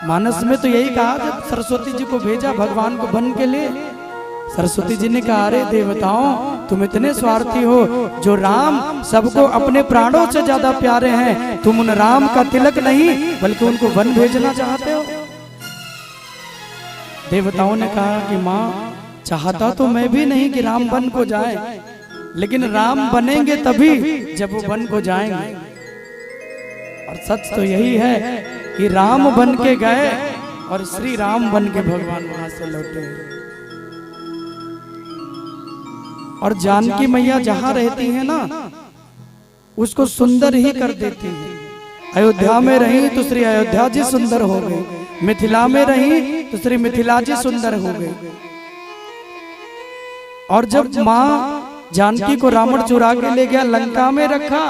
मानस में तो यही कहा जब सरस्वती जी को भेजा भगवान को वन के लिए, सरस्वती जी ने कहा अरे देवताओं तुम इतने स्वार्थी हो, जो राम सबको अपने प्राणों से ज्यादा प्यारे हैं, तुम उन राम का तिलक नहीं बल्कि उनको वन भेजना चाहते हो। देवताओं ने कहा कि माँ चाहता तो मैं भी नहीं कि राम वन को जाए, लेकिन राम बनेंगे तभी जब वो वन को जाएंगे। और सच तो यही है कि राम बन के गए और श्री राम बन के भगवान वहां से लौटे। और जानकी मैया जहां रहती है ना उसको सुंदर ही कर देती है। अयोध्या में रही तो श्री अयोध्या जी सुंदर हो गए, मिथिला में रही तो श्री मिथिला जी सुंदर हो गए। और जब माँ जानकी को रावण चुरा के ले गया, लंका में रखा,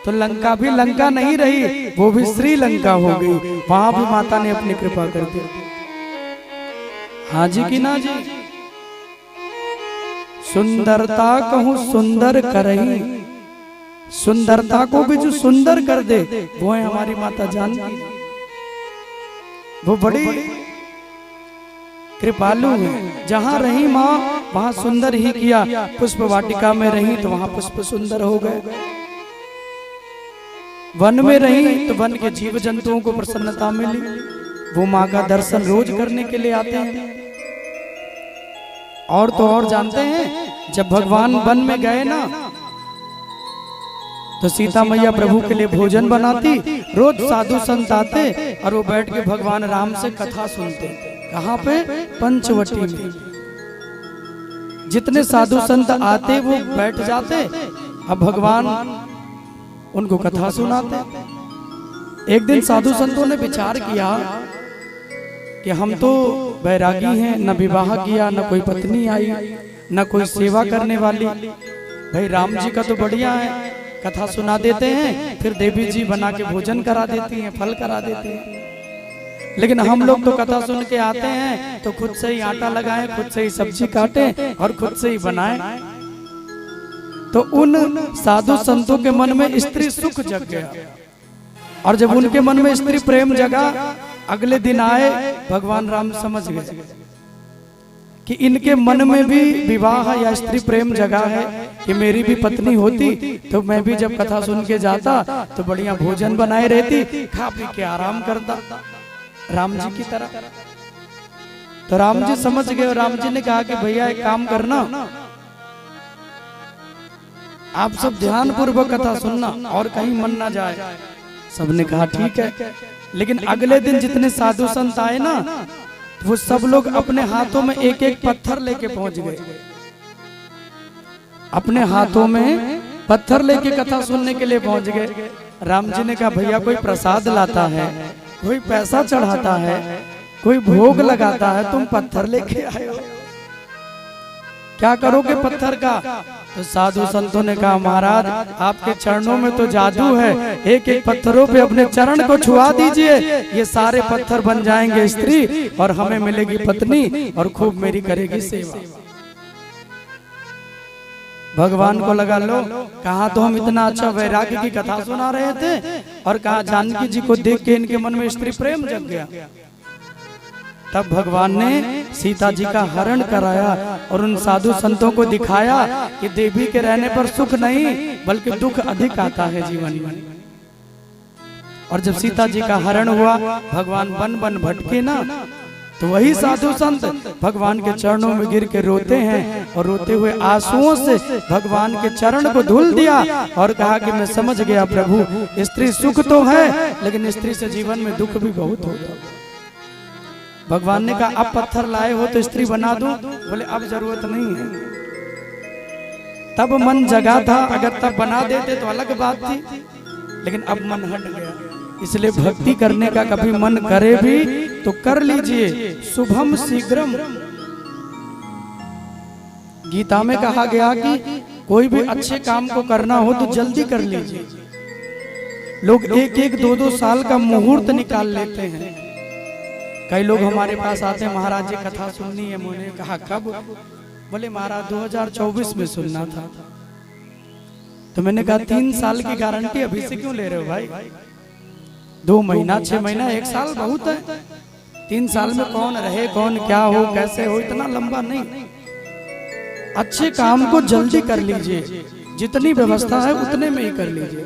तो लंका भी लंका नहीं रही, वो भी श्रीलंका हो गई। वहां भी माता ने अपनी कृपा कर दी। हाँ जी कि ना जी? सुंदरता कहूं सुंदर करही, सुंदरता को भी जो सुंदर कर दे वो है हमारी माता जानकी। वो बड़ी कृपालु है। जहां रही माँ वहां सुंदर ही किया। पुष्प वाटिका में रही तो वहां पुष्प सुंदर हो गए, वन में रही तो वन के जीव जंतुओं को प्रसन्नता मिली। वो माँ का दर्शन रोज करने के लिए आते हैं। और तो और जानते हैं जब भगवान वन में गए ना तो सीता मैया प्रभु के लिए भोजन बनाती, रोज साधु संत आते और वो बैठ के भगवान राम से कथा सुनते। कहाँ पे? पंचवटी में। जितने साधु संत आते वो बैठ जाते, अब भगवान उनको कथा सुनाते। एक दिन साधु संतों ने विचार किया कि हम तो बैरागी हैं, न विवाह किया, न कोई पत्नी आई, न कोई सेवा करने वाली। भाई राम जी का तो बढ़िया है, कथा सुना देते हैं, फिर देवी जी बना के भोजन करा देती हैं, फल करा देती हैं। लेकिन हम लोग तो कथा सुन के आते हैं तो खुद से ही आटा लगाएं, खुद से ही सब्जी काटें और खुद से ही बनाएं। तो उन साधु संतों के मन में स्त्री सुख जग गया। और जब उनके मन में स्त्री प्रेम जगा, अगले दिन आए भगवान राम समझ गए कि इनके मन में भी विवाह या स्त्री प्रेम जगा है कि मेरी भी पत्नी होती तो मैं भी जब कथा सुन के जाता तो बढ़िया भोजन बनाए रहती, खा पी के आराम करता राम जी की तरह। तो राम जी समझ गए और राम जी ने कहा कि भैया एक काम करना, आप सब ध्यान पूर्वक कथा सुनना और कहीं मन ना जाए। सबने कहा ठीक है। लेकिन अगले दिन जितने साधु संत आए ना वो सब लोग अपने हाथों में एक एक पत्थर लेके पहुंच गए। अपने हाथों में पत्थर लेके कथा सुनने के लिए पहुंच गए। राम जी ने कहा भैया कोई प्रसाद लाता है, कोई पैसा चढ़ाता है, कोई भोग लगाता है, तुम पत्थर लेके आए हो, क्या करोगे पत्थर का? तो साधु संतों ने कहा महाराज आपके चरणों में तो जादू है, एक एक पत्थरों पे अपने चरण को छुआ दीजिए, ये सारे पत्थर बन जाएंगे स्त्री और हमें मिलेगी पत्नी और खूब मेरी करेगी सेवा। भगवान को लगा लो कहा तो हम इतना अच्छा वैराग्य की कथा सुना रहे थे और कहा जानकी जी को देख के इनके मन में स्त्री प्रेम जग गया। तब भगवान ने सीता जी का हरण कराया और उन साधु संतों को दिखाया कि देवी के रहने पर सुख नहीं बल्कि दुख अधिक आता है जीवन में। और जब सीता जी का हरण हुआ भगवान वन वन भटके ना तो वही साधु संत भगवान के चरणों में गिर के रोते हैं और रोते हुए आंसुओं से भगवान के चरण को धुल दिया और कहा कि मैं समझ गया प्रभु, स्त्री सुख तो है लेकिन स्त्री से जीवन में दुख भी बहुत होता। भगवान ने कहा अब पत्थर लाए हो तो स्त्री बना दूं? बोले अब जरूरत नहीं है। तब मन जगा था, अगर तब बना देते तो अलग बात थी, लेकिन अब मन हट गया। इसलिए भक्ति करने का कभी मन करे भी तो कर लीजिए, शुभम शीघ्रम। गीता में कहा गया कि कोई भी अच्छे काम को करना हो तो जल्दी कर लीजिए। लोग एक एक दो दो साल का मुहूर्त निकाल लेते हैं। कई लोग हमारे पास आते हैं महाराज जी कथा सुननी है। मैंने कहा कब? बोले महाराज 2024 में सुनना था। तो मैंने कहा 3 साल की गारंटी अभी से क्यों ले रहे हो भाई? 2 महीना 6 महीना 1 साल बहुत है। 3 साल में कौन रहे, कौन क्या हो, कैसे हो, इतना लंबा नहीं। अच्छे काम को जल्दी कर लीजिए, जितनी व्यवस्था है उतने में ही कर लीजिए।